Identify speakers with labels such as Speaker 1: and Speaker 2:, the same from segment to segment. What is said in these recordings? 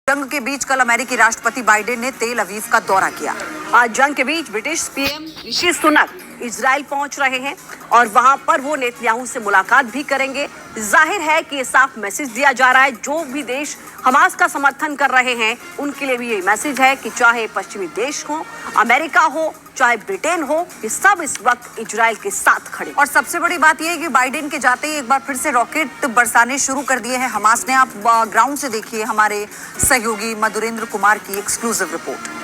Speaker 1: जंग के बीच कल अमेरिकी राष्ट्रपति बाइडेन ने तेल अवीव का दौरा किया।
Speaker 2: आज जंग के बीच British PM Rishi Sunak Israel पहुंच रहे हैं और वहां पर वो नेतन्याहू से मुलाकात भी करेंगे। जाहिर है कि ये साफ मैसेज दिया जा रहा है, जो भी देश हमास का समर्थन कर रहे हैं उनके लिए भी ये मैसेज है कि चाहे पश्चिमी देश हो, अमेरिका हो, चाहे ब्रिटेन हो, ये सब इस वक्त इजराइल के साथ खड़े।
Speaker 1: और सबसे बड़ी बात यह है कि बाइडेन के जाते ही एक बार फिर से रॉकेट बरसाने शुरू कर दिए हैं हमास ने। आप ग्राउंड से देखिए हमारे सहयोगी मधुरेंद्र कुमार की एक्सक्लूसिव रिपोर्ट।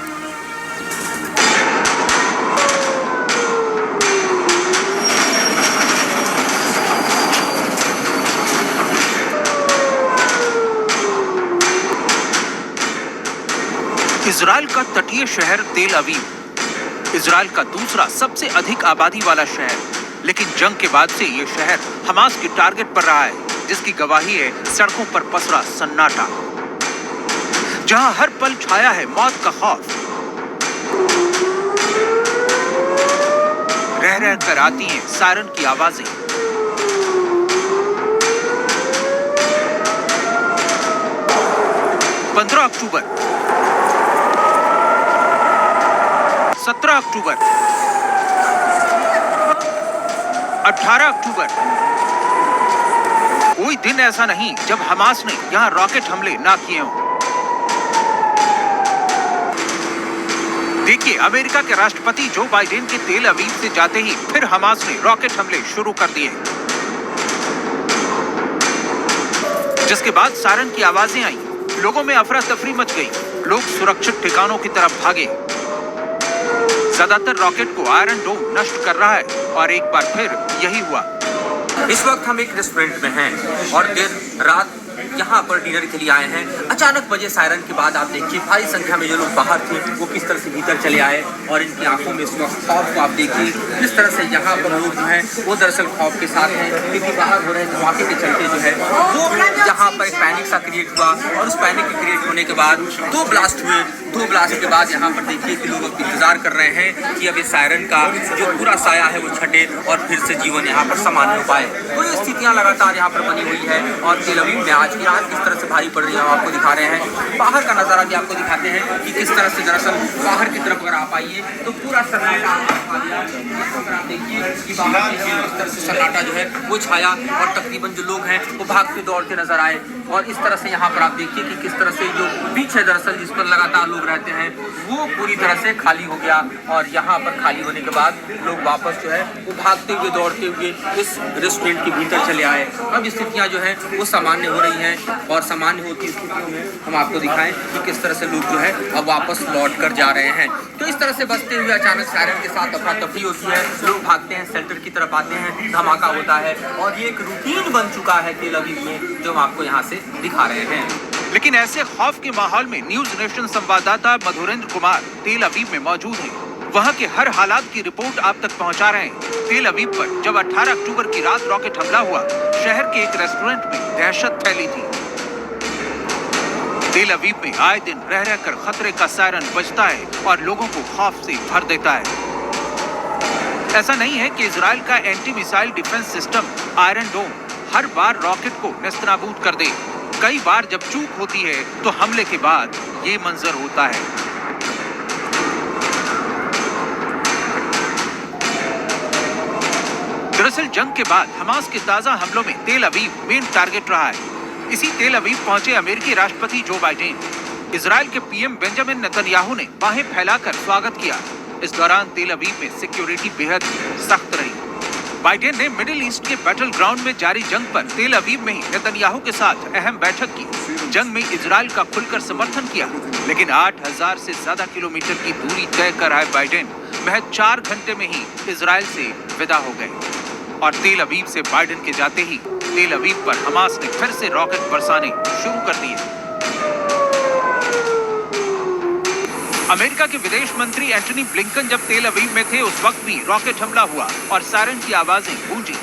Speaker 3: इजराइल का तटीय शहर तेल अवीव इजराइल का दूसरा सबसे अधिक आबादी वाला शहर, लेकिन जंग के बाद से ये शहर हमास के टारगेट पर रहा है, जिसकी गवाही है सड़कों पर पसरा सन्नाटा, जहां हर पल छाया है मौत का खौफ। रह रह कर आती हैं सायरन की आवाजें। पंद्रह अक्टूबर, 17 अक्टूबर, 18 अक्टूबर, कोई दिन ऐसा नहीं जब हमास ने यहां रॉकेट हमले ना किए हों। देखिए, अमेरिका के राष्ट्रपति जो बाइडेन के तेल अवीव से जाते ही फिर हमास ने रॉकेट हमले शुरू कर दिए, जिसके बाद सायरन की आवाजें आई, लोगों में अफरा तफरी मच गई, लोग सुरक्षित ठिकानों की तरफ भागे। ज्यादातर रॉकेट को आयरन डोम नष्ट कर रहा है और एक बार फिर यही हुआ।
Speaker 4: इस वक्त हम एक रेस्टोरेंट में हैं और देर रात यहाँ पर डिनर के लिए आए हैं। अचानक बजे सायरन के बाद आप देखिए भारी संख्या में जो लोग बाहर थे वो किस तरह से भीतर चले आए और इनकी आंखों में इस वक्त खौफ को आप देखिए किस तरह से यहाँ पर लोग जो हैं वो दरअसल खौफ के साथ हैं, क्योंकि बाहर हो रहे धमाके के चलते जो है वो यहाँ पर एक पैनिक सा क्रिएट हुआ और उस पैनिक के क्रिएट होने के बाद दो ब्लास्ट हुए। दो ब्लास्ट के बाद यहाँ पर देखिए कि लोग इंतजार कर रहे हैं कि अब इस सायरन का जो पूरा साया है वो छटे और फिर से जीवन यहाँ पर सामान्य हो पाए। तो ये स्थितियाँ लगातार यहाँ पर बनी हुई है और तेल अवीव में आज की रात किस तरह से भारी पड़ रही है हम आपको दिखा रहे हैं। बाहर का नज़ारा भी आपको दिखाते हैं कि किस तरह से दरअसल बाहर की तरफ अगर आप आइए तो पूरा सन्नाटा आप देखिए कि बाहर किस तरह से सन्नाटा जो है वो छाया और तकरीबन जो लोग हैं वो भागते दौड़ते नजर आए। और इस तरह से यहाँ पर आप देखिए कि किस तरह से जो बीच है दरअसल जिस पर लगातार लोग रहते हैं वो पूरी तरह से खाली हो गया और यहाँ पर खाली होने के बाद लोग वापस जो है वो भागते हुए दौड़ते हुए इस रेस्टोरेंट के भीतर चले आए। अब स्थितियाँ जो हैं वो सामान्य हो रही हैं और सामान्य होती स्थितियों में हम आपको दिखाएं कि किस तरह से लोग जो है अब वापस लौट कर जा रहे हैं। तो इस तरह से बचते हुए अचानक सायरन के साथ अफरा तफरी होती है, लोग भागते हैं, शेल्टर की तरफ आते हैं, धमाका होता है और ये एक रूटीन बन चुका है तेल अवीव में जो हम आपको यहाँ से दिखा रहे हैं।
Speaker 3: लेकिन ऐसे खौफ के माहौल में न्यूज नेशन संवाददाता मधुरेंद्र कुमार तेल अवीव में मौजूद हैं। वहां के हर हालात की रिपोर्ट आप तक पहुंचा रहे हैं। तेल अवीव पर जब 18 अक्टूबर की रात रॉकेट हमला हुआ, शहर के एक रेस्टोरेंट में दहशत फैली थी। तेल अवीव में आए दिन रह रहकर खतरे का सायरन बजता है और लोगों को खौफ से भर देता है। ऐसा नहीं है कि इजराइल का anti missile defence system Iron Dome हर बार रॉकेट को नेस्तनाबूद कर दे। कई बार जब चूक होती है तो हमले के बाद ये मंजर होता है। दरअसल जंग के बाद हमास के ताजा हमलों में तेल अवीव मेन टारगेट रहा है। इसी तेल अवीव पहुंचे अमेरिकी राष्ट्रपति जो बाइडेन। इजराइल के पीएम बेंजामिन नेतन्याहू ने बाहें फैलाकर स्वागत किया। इस दौरान तेल अवीव में सिक्योरिटी बेहद सख्त रही। बाइडेन ने मिडिल ईस्ट के बैटल ग्राउंड में जारी जंग पर तेल अवीव में ही नेतन्याहू के साथ अहम बैठक की। जंग में इजराइल का खुलकर समर्थन किया, लेकिन 8000 से ज्यादा किलोमीटर की दूरी तय कर आए बाइडेन महज 4 घंटे में ही इजराइल से विदा हो गए। और तेल अवीव से बाइडेन के जाते ही तेल अवीव पर हमास ने फिर से रॉकेट बरसाने शुरू कर दिए। अमेरिका के विदेश मंत्री एंटनी ब्लिंकन जब तेल अवीव में थे उस वक्त भी रॉकेट हमला हुआ और सायरन की आवाजें गूंजी।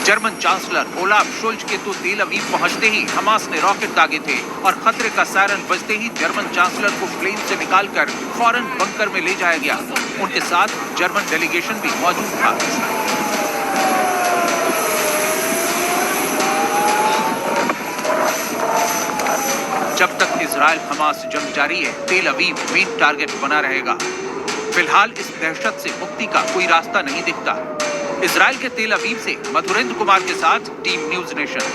Speaker 3: जर्मन चांसलर ओलाफ शोल्ज के तो तेल अवीव पहुंचते ही हमास ने रॉकेट दागे थे और खतरे का सायरन बजते ही जर्मन चांसलर को प्लेन से निकालकर फौरन बंकर में ले जाया गया। उनके साथ जर्मन डेलीगेशन भी मौजूद था। जब तक इजराइल हमास जंग जारी है, तेल अवीव मेन टारगेट बना रहेगा। फिलहाल इस दहशत से मुक्ति का कोई रास्ता नहीं दिखता। इजराइल के तेल अवीव से मधुरेंद्र कुमार के साथ टीम न्यूज नेशन।